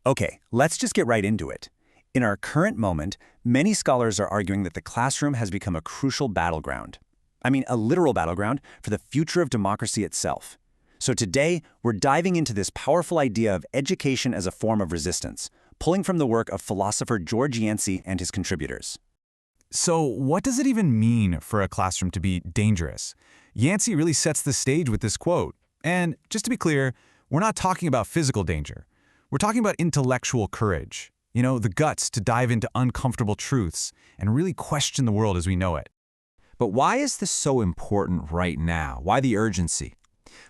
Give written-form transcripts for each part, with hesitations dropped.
Okay, let's just get right into it. In our current moment, many scholars are arguing that the classroom has become a crucial battleground. I mean, a literal battleground for the future of democracy itself. So today, we're diving into this powerful idea of education as a form of resistance, pulling from the work of philosopher George Yancy and his contributors. So what does it even mean for a classroom to be dangerous? Yancey really sets the stage with this quote. And just to be clear, we're not talking about physical danger. We're talking about intellectual courage. The guts to dive into uncomfortable truths and really question the world as we know it. But why is this so important right now? Why the urgency?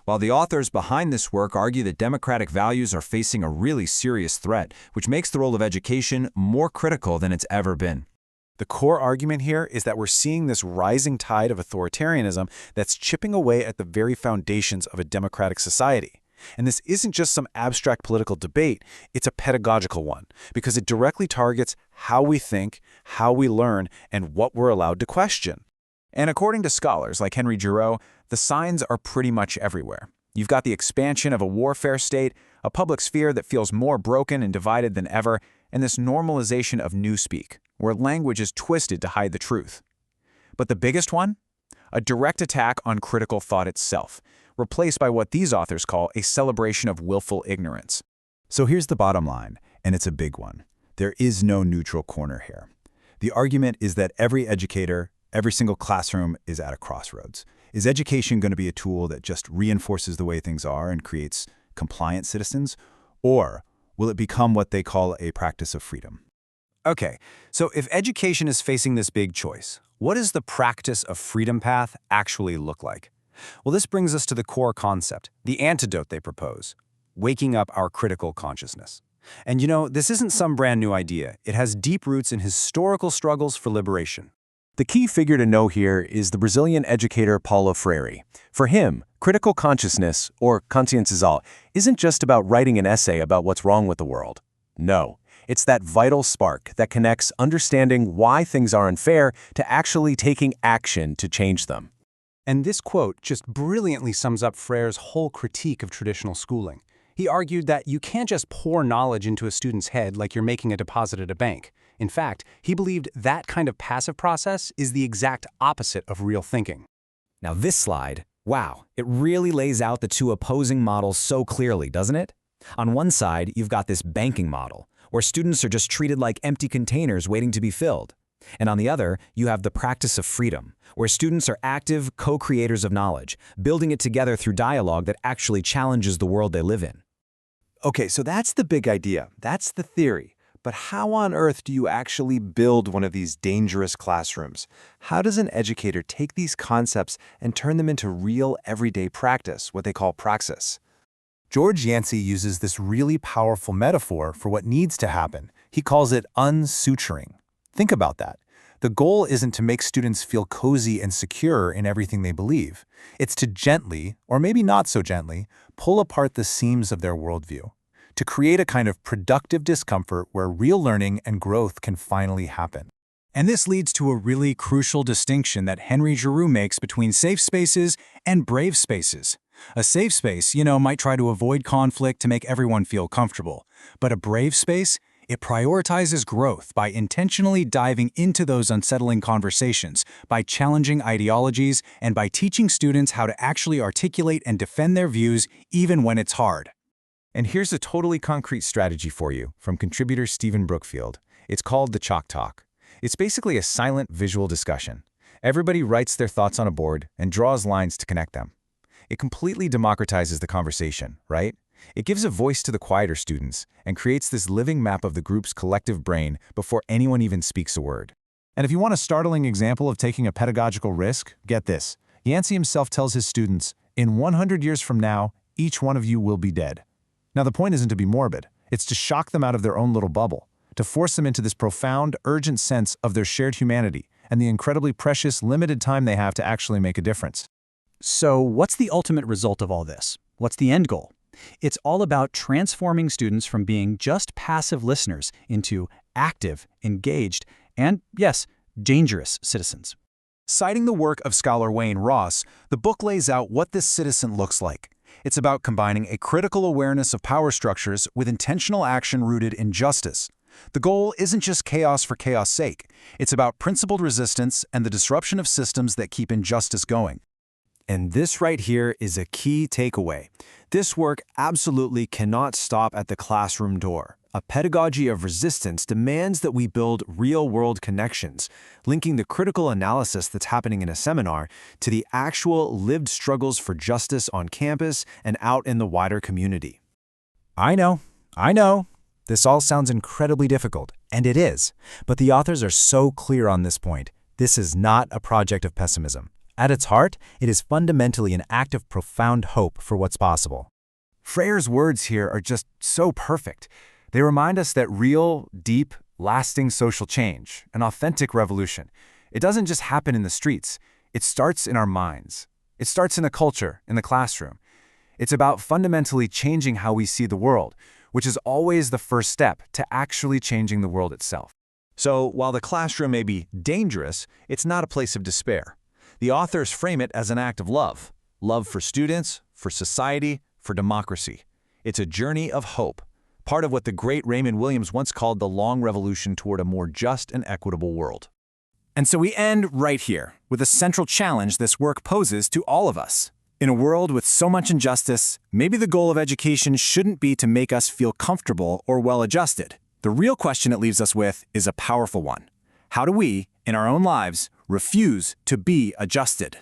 Well, the authors behind this work argue that democratic values are facing a really serious threat, which makes the role of education more critical than it's ever been. The core argument here is that we're seeing this rising tide of authoritarianism that's chipping away at the very foundations of a democratic society. And this isn't just some abstract political debate, it's a pedagogical one, because it directly targets how we think, how we learn, and what we're allowed to question. And according to scholars like Henry Giroux, the signs are pretty much everywhere. You've got the expansion of a warfare state, a public sphere that feels more broken and divided than ever, and this normalization of newspeak, where language is twisted to hide the truth. But the biggest one? A direct attack on critical thought itself, replaced by what these authors call a celebration of willful ignorance. So here's the bottom line, and it's a big one. There is no neutral corner here. The argument is that every educator, every single classroom is at a crossroads. Is education going to be a tool that just reinforces the way things are and creates compliant citizens? Or will it become what they call a practice of freedom? Okay, so if education is facing this big choice, what does the practice of freedom path actually look like? Well, this brings us to the core concept, the antidote they propose, waking up our critical consciousness. And this isn't some brand new idea. It has deep roots in historical struggles for liberation. The key figure to know here is the Brazilian educator Paulo Freire. For him, critical consciousness, or consciência, isn't just about writing an essay about what's wrong with the world. No, it's that vital spark that connects understanding why things are unfair to actually taking action to change them. And this quote just brilliantly sums up Freire's whole critique of traditional schooling. He argued that you can't just pour knowledge into a student's head like you're making a deposit at a bank. In fact, he believed that kind of passive process is the exact opposite of real thinking. Now this slide, wow, it really lays out the two opposing models so clearly, doesn't it? On one side, you've got this banking model, where students are just treated like empty containers waiting to be filled. And on the other, you have the practice of freedom, where students are active co-creators of knowledge, building it together through dialogue that actually challenges the world they live in. Okay, so that's the big idea. That's the theory. But how on earth do you actually build one of these dangerous classrooms? How does an educator take these concepts and turn them into real everyday practice, what they call praxis? George Yancy uses this really powerful metaphor for what needs to happen. He calls it un-suturing. Think about that. The goal isn't to make students feel cozy and secure in everything they believe. It's to gently, or maybe not so gently, pull apart the seams of their worldview, to create a kind of productive discomfort where real learning and growth can finally happen. And this leads to a really crucial distinction that Henry Giroux makes between safe spaces and brave spaces. A safe space, might try to avoid conflict to make everyone feel comfortable. But a brave space, it prioritizes growth by intentionally diving into those unsettling conversations, by challenging ideologies, and by teaching students how to actually articulate and defend their views even when it's hard. And here's a totally concrete strategy for you from contributor Stephen Brookfield. It's called the Chalk Talk. It's basically a silent visual discussion. Everybody writes their thoughts on a board and draws lines to connect them. It completely democratizes the conversation, right? It gives a voice to the quieter students and creates this living map of the group's collective brain before anyone even speaks a word. And if you want a startling example of taking a pedagogical risk, get this. Yancy himself tells his students, in 100 years from now, each one of you will be dead. Now the point isn't to be morbid. It's to shock them out of their own little bubble, to force them into this profound, urgent sense of their shared humanity and the incredibly precious, limited time they have to actually make a difference. So what's the ultimate result of all this? What's the end goal? It's all about transforming students from being just passive listeners into active, engaged, and, yes, dangerous citizens. Citing the work of scholar Wayne Ross, the book lays out what this citizen looks like. It's about combining a critical awareness of power structures with intentional action rooted in justice. The goal isn't just chaos for chaos' sake. It's about principled resistance and the disruption of systems that keep injustice going. And this right here is a key takeaway. This work absolutely cannot stop at the classroom door. A pedagogy of resistance demands that we build real-world connections, linking the critical analysis that's happening in a seminar to the actual lived struggles for justice on campus and out in the wider community. I know. This all sounds incredibly difficult, and it is. But the authors are so clear on this point. This is not a project of pessimism. At its heart, it is fundamentally an act of profound hope for what's possible. Freire's words here are just so perfect. They remind us that real, deep, lasting social change, an authentic revolution, it doesn't just happen in the streets. It starts in our minds. It starts in the culture, in the classroom. It's about fundamentally changing how we see the world, which is always the first step to actually changing the world itself. So, while the classroom may be dangerous, it's not a place of despair. The authors frame it as an act of love. Love for students, for society, for democracy. It's a journey of hope, part of what the great Raymond Williams once called the long revolution toward a more just and equitable world. And so we end right here with a central challenge this work poses to all of us. In a world with so much injustice, maybe the goal of education shouldn't be to make us feel comfortable or well-adjusted. The real question it leaves us with is a powerful one. How do we, in our own lives, refuse to be adjusted?